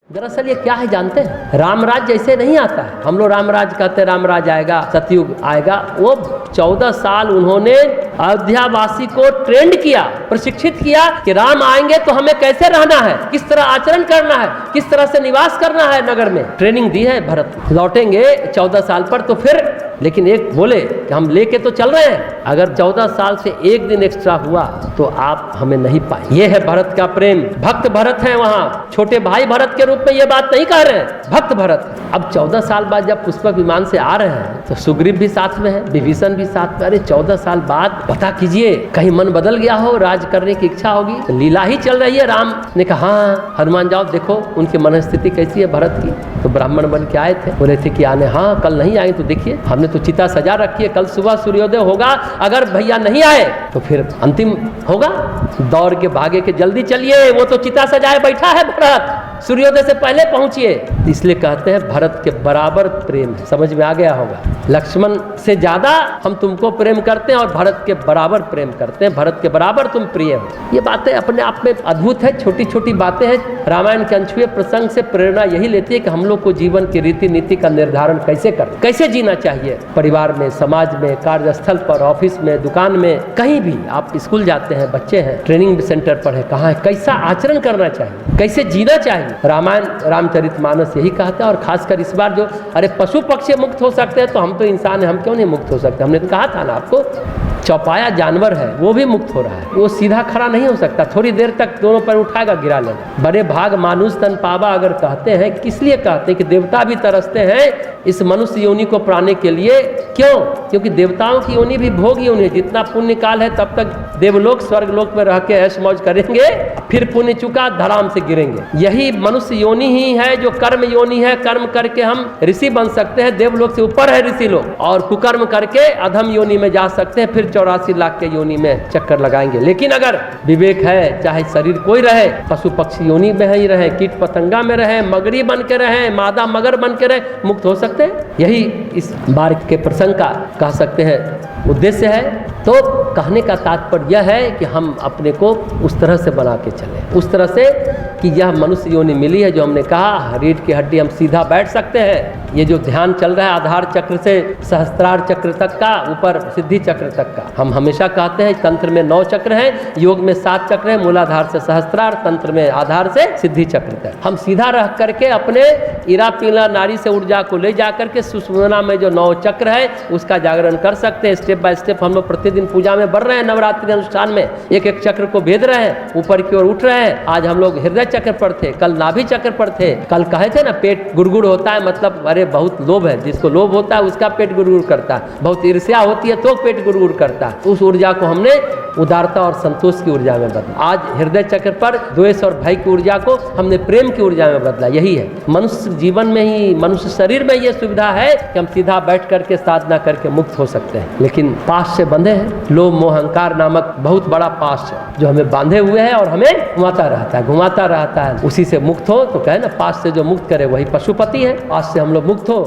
दरअसल ये क्या है जानते हैं? रामराज जैसे नहीं आता है। हम लोग रामराज कहते हैं, रामराज आएगा, सतयुग आएगा। वो 14 साल उन्होंने अयोध्यावासी को ट्रेंड किया, प्रशिक्षित किया कि राम आएंगे तो हमें कैसे रहना है, किस तरह आचरण करना है, किस तरह से निवास करना है नगर में। ट्रेनिंग दी है भरत। लौटेंगे 14 साल पर तो फिर, लेकिन एक बोले कि हम लेके तो चल रहे हैं, अगर 14 साल से एक दिन एक्स्ट्रा हुआ तो आप हमें नहीं पाए। ये है भरत का प्रेम। भक्त भरत है वहाँ, छोटे भाई भरत के रूप में ये बात नहीं कह रहे हैं, भक्त भरत। अब 14 साल बाद जब पुष्पक विमान से आ रहे हैं तो सुग्रीव भी साथ में है, विभीषण भी साथ में। अरे 14 साल बाद पता कीजिए, कहीं मन बदल गया हो, राज करने की इच्छा होगी, तो लीला ही चल रही है। राम ने कहा हाँ हनुमान जाओ देखो उनकी मनस्थिति कैसी है भरत की। तो ब्राह्मण बन के आए थे, बोले थे कि आने, हाँ कल नहीं आए तो देखिए हमने तो चिता सजा रखी है, कल सुबह सूर्योदय होगा, अगर भैया नहीं आए तो फिर अंतिम होगा। दौड़ के भागे के जल्दी चलिए, वो तो चिता सजाए बैठा है भरत, सूर्योदय से पहले पहुंचिए। इसलिए कहते हैं भरत के बराबर प्रेम है। समझ में आ गया होगा, लक्ष्मण से ज्यादा हम तुमको प्रेम करते हैं और भरत के बराबर प्रेम करते हैं, भरत के बराबर तुम प्रिय हो। ये बातें अपने आप में अद्भुत है, छोटी छोटी बातें हैं। रामायण के अनछुए प्रसंग से प्रेरणा यही लेती है कि हम लोग को जीवन की रीति नीति का निर्धारण कैसे करना, कैसे जीना चाहिए। परिवार में, समाज में, कार्यस्थल पर, ऑफिस में, दुकान में, कहीं भी आप स्कूल जाते हैं, बच्चे हैं, ट्रेनिंग सेंटर पर है, कहाँ है, कैसा आचरण करना चाहिए, कैसे जीना चाहिए। रामायण रामचरितमानस यही कहता है। और खासकर इस बार जो अरे पशु पक्षी मुक्त हो सकते हैं तो हम तो इंसान हैं, हम क्यों नहीं मुक्त हो सकते? हमने तो कहा था ना आपको, चौपाया जानवर है वो भी मुक्त हो रहा है, वो सीधा खड़ा नहीं हो सकता, थोड़ी देर तक दोनों पर उठाएगा गिरा लेगा। बड़े भाग मानुष तन पावा अगर कहते हैं, किस लिए कहते हैं? कि देवता भी तरसते हैं इस मनुष्य योनि को पाने के लिए। क्यों? क्योंकि देवताओं की योनि भी भोग योनि है, जितना पुण्य काल है तब तक देवलोक स्वर्गलोक में रह के ऐश मौज करेंगे, फिर पुण्य चुका धराम से गिरेंगे। यही मनुष्य योनि ही है जो कर्म योनि है, कर्म करके हम ऋषि बन सकते हैं, देवलोक से ऊपर है ऋषि लोग, और कुकर्म करके अधम योनि में जा सकते हैं, फिर 84 लाख के योनि में चक्कर लगाएंगे। लेकिन अगर विवेक है, चाहे शरीर कोई रहे, पशु पक्षी योनि में ही रहे, कीट पतंगा में रहे, मगरी बन के रहे, मादा मगर बन के रहे, मुक्त हो सकते हैं। यही इस बार के प्रसंग का कह सकते हैं उद्देश्य है। तो कहने का तात्पर्य यह है कि हम अपने को उस तरह से बना के चले, उस तरह से कि यह मनुष्य योनि मिली है, जो हमने कहा रीढ़ की हड्डी, हम सीधा बैठ सकते हैं। ये जो ध्यान चल रहा है आधार चक्र से सहस्त्रार चक्र तक का, ऊपर सिद्धि चक्र तक का, हम हमेशा कहते हैं तंत्र में 9 चक्र हैं, योग में 7 चक्र हैं, मूलाधार से सहस्त्रार, तंत्र में आधार से सिद्धि चक्र तक। हम सीधा रह करके अपने इरा पीला नारी से ऊर्जा को ले जा करके सुषुम्ना में जो 9 चक्र है उसका जागरण कर सकते हैं। स्टेप बाय स्टेप हम लोग प्रतिदिन पूजा में बढ़ रहे हैं, नवरात्रि अनुष्ठान में एक एक चक्र को भेद रहे हैं, ऊपर की ओर उठ रहे हैं। आज हम लोग हृदय चक्र पर थे, कल नाभि चक्र पर थे। कल कहे थे ना पेट गुड़गुड़ होता है, मतलब अरे बहुत लोभ है, जिसको लोभ होता है उसका पेट गुड़गुड़ करता है, बहुत ईर्ष्या होती है तो पेट गुड़गुड़ करता है। उस ऊर्जा को हमने उदारता और संतोष की ऊर्जा में बदला। आज हृदय चक्र पर द्वेष और भय की ऊर्जा को हमने प्रेम की ऊर्जा में बदला। यही है मनुष्य जीवन में ही, मनुष्य शरीर में ये सुविधा है कि हम सीधा बैठ करके साधना करके मुक्त हो सकते हैं। लेकिन पाश से बंधे हैं, लोभ मोह अहंकार नामक बहुत बड़ा पाश है जो हमें बांधे हुए है और हमें घुमाता रहता है। उसी से मुक्त हो तो कहे ना, पाश से जो मुक्त करे वही पशुपति है। पाश से हम लोग मुक्त हो